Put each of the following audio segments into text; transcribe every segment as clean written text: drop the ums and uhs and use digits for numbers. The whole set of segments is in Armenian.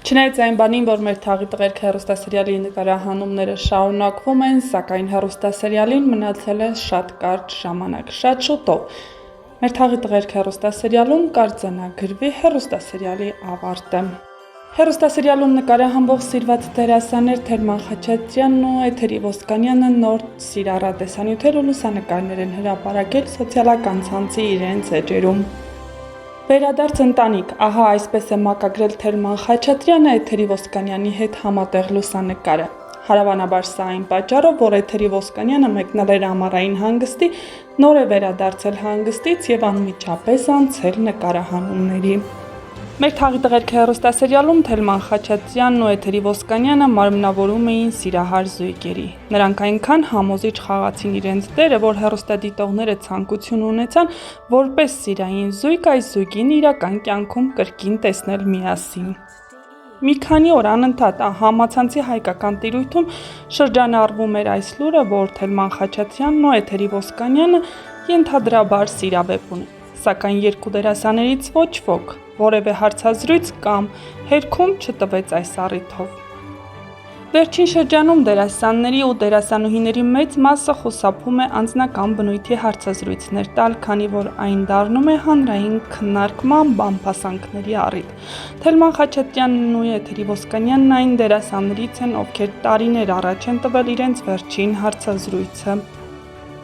Չնայած այն բանին, որ մեր թաղի տղերքը հեռուստասերիալի նկարահանումները շարունակվում են, սակայն հեռուստասերիալին մնացել է շատ կարճ ժամանակ, շատ շուտով։ Մեր թաղի տղերքը հեռուստասերիալում կարձանագրվի հեռուստասերիալի ավարտը։ Հեռուստասերիալում նկարահանվող սիրված դերասաններ Թելման Խաչատրյանն ու Էթերի Ոսկանյանը նոր սիրառատեսանյութեր ու լուսանկարներ են հրապարակել սոցիալական ցանցի իրենց էջերում։ Վերադարձ ընտանիք, ահա այսպես է մակագրել Թելման Խաչատրյանը Էթերի Ոսկանյանի հետ համատեղ լուսանկարը։ Հարավանաբար սա այն պատճառով, որ Էթերի Ոսկանյանը մեկնել էր ամառային հանգստի, նոր է վերադարձել հանգստից եւ անմիջապես անցել նկարահանումների։ Մեր թաղի տղերքը հեռուստասերիալում Թելման Խաչատրյանն ու Էթերի Ոսկանյանը մարմնավորում էին սիրահար զույգերի։ Նրանք այնքան համոզիչ խաղացին իրենց դերը, որ հեռուստադիտողները ցանկություն ունեցան որպես սիրային զույգ այս զույգին իրական կյանքում կրկին տեսնել միասին։ Մի քանի օր անընդհատ համացանցի հայկական տիրույթում շրջանառվում էր այս լուրը, որ Թելման Խաչատրյանն ու Էթերի Ոսկանյանը ենթադրաբար սիրավեպ ունեն, սակայն երկու դերասաններից ոչ ոք որևէ հարցազրույց կամ հերքում չտվեց այս առիթով։ Վերջին շրջանում դերասանների ու դերասանուհիների մեծ մասը խուսափում է անձնական բնույթի հարցազրույցներ տալ, քանի որ այն դառնում է հանրային քննարկման բամբասանքների առիթ։ Թելման Խաչատրյանն ու Էթերի Ոսկանյանն այն դերասաններից են, ովքեր տարիներ առաջ են տվել իրենց վերջին հարցազրույցը։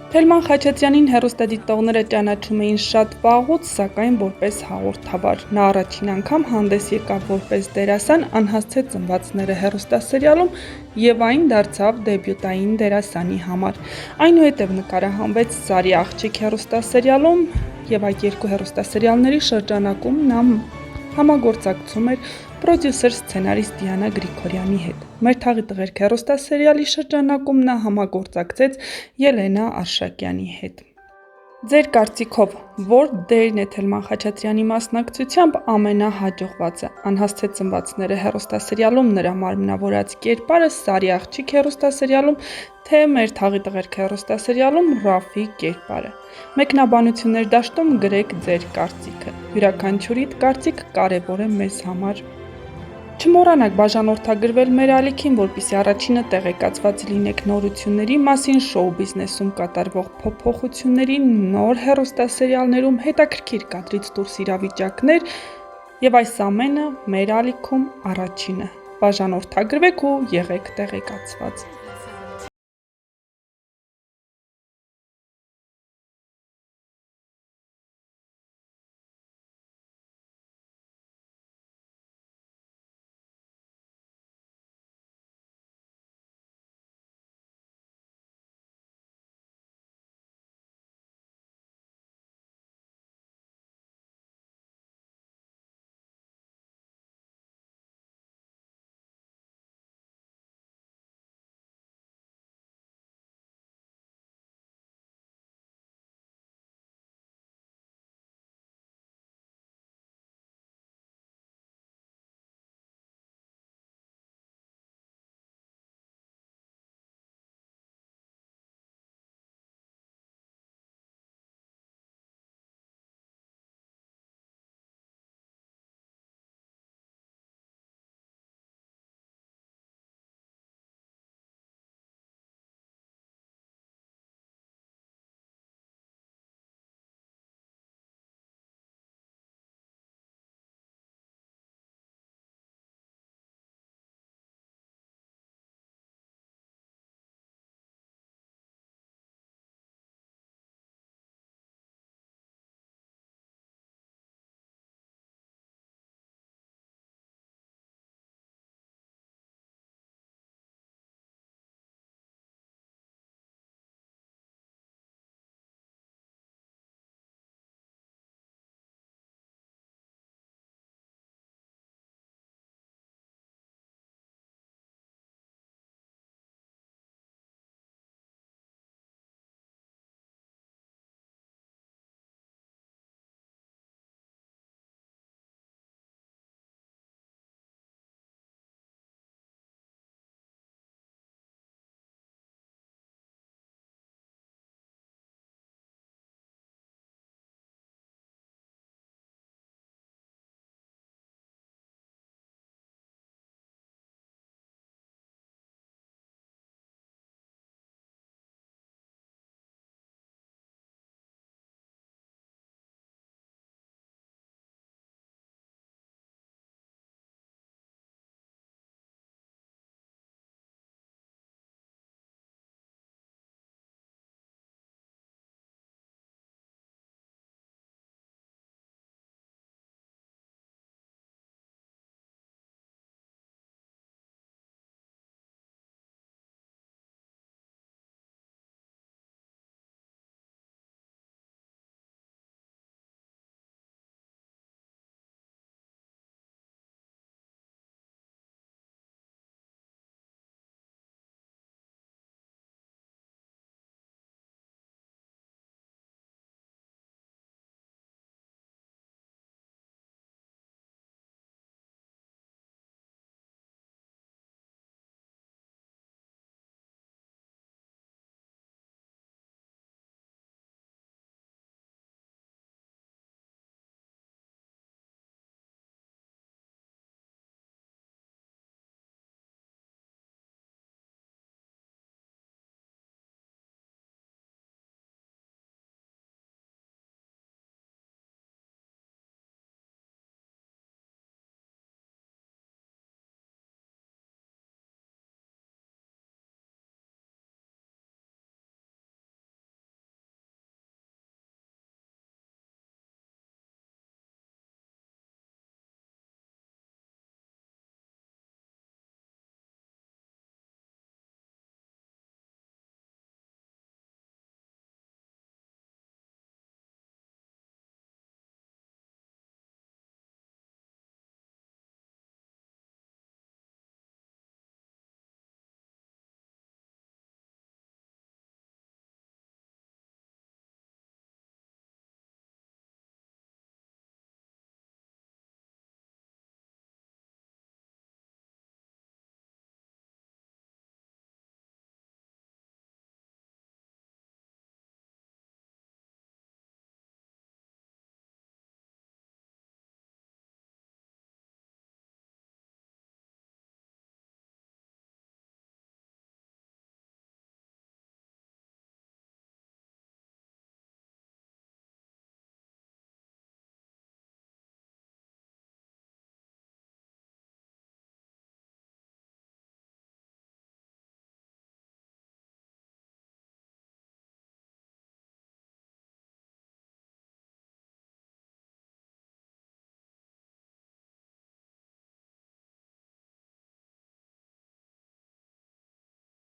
Թելման Խաչատրյանին հեռուստադիտողները ճանաչում էին շատ վաղուց, սակայն որպես հաղորդավար։ Նա առաջին անգամ հանդես եկավ որպես դերասան «Անհասցե ծնվածները» հեռուստասերիալում եւ այն դարձավ դեբյուտային դերասանի համար։ Այնուհետև նկարահանվեց «Սարի աղջիկ» հեռուստասերիալում եւ այդ երկու հեռուստասերիալների շրջանակում նա համագործակցում էր պրոդյուսեր սցենարիստ Դիանա Գրիգորյանի հետ։ Մեր թաղի տղերքը հեռուստասերիալի շրջանակում նա համագործակցեց Ելենա Արշակյանի հետ։ Ձեր կարծիքով ո՞ր դերն է Թելման Խաչատրյանի մասնակցությամբ ամենահաջողվածը։ «Անհասցե ծնվածները» հեռուստասերիալում նրա մարմնավորած կերպարը, «Սարի աղջիկ» հեռուստասերիալում, թե «Մեր թաղի տղերքը» հեռուստասերիալում Ռաֆի կերպարը։ Մեկնաբանություններ դաշտում գրեք ձեր կարծիքը։ Յուրաքանչյուրիդ կարծիք կարևոր է մեզ համար։ Չմոռանաք բաժանորդագրվել մեր ալիքին, որպեսզի առաջինը տեղեկացված լինեք նորությունների մասին, շոու բիզնեսում կատարվող փոփոխությունների, նոր հեռուստասերիալներում հետաքրքիր կադրից դուրս իրավիճակներ եւ այս ամենը մեր ալիքում առաջինը։ Բաժանորդագրվեք ու եղեք տեղեկացված։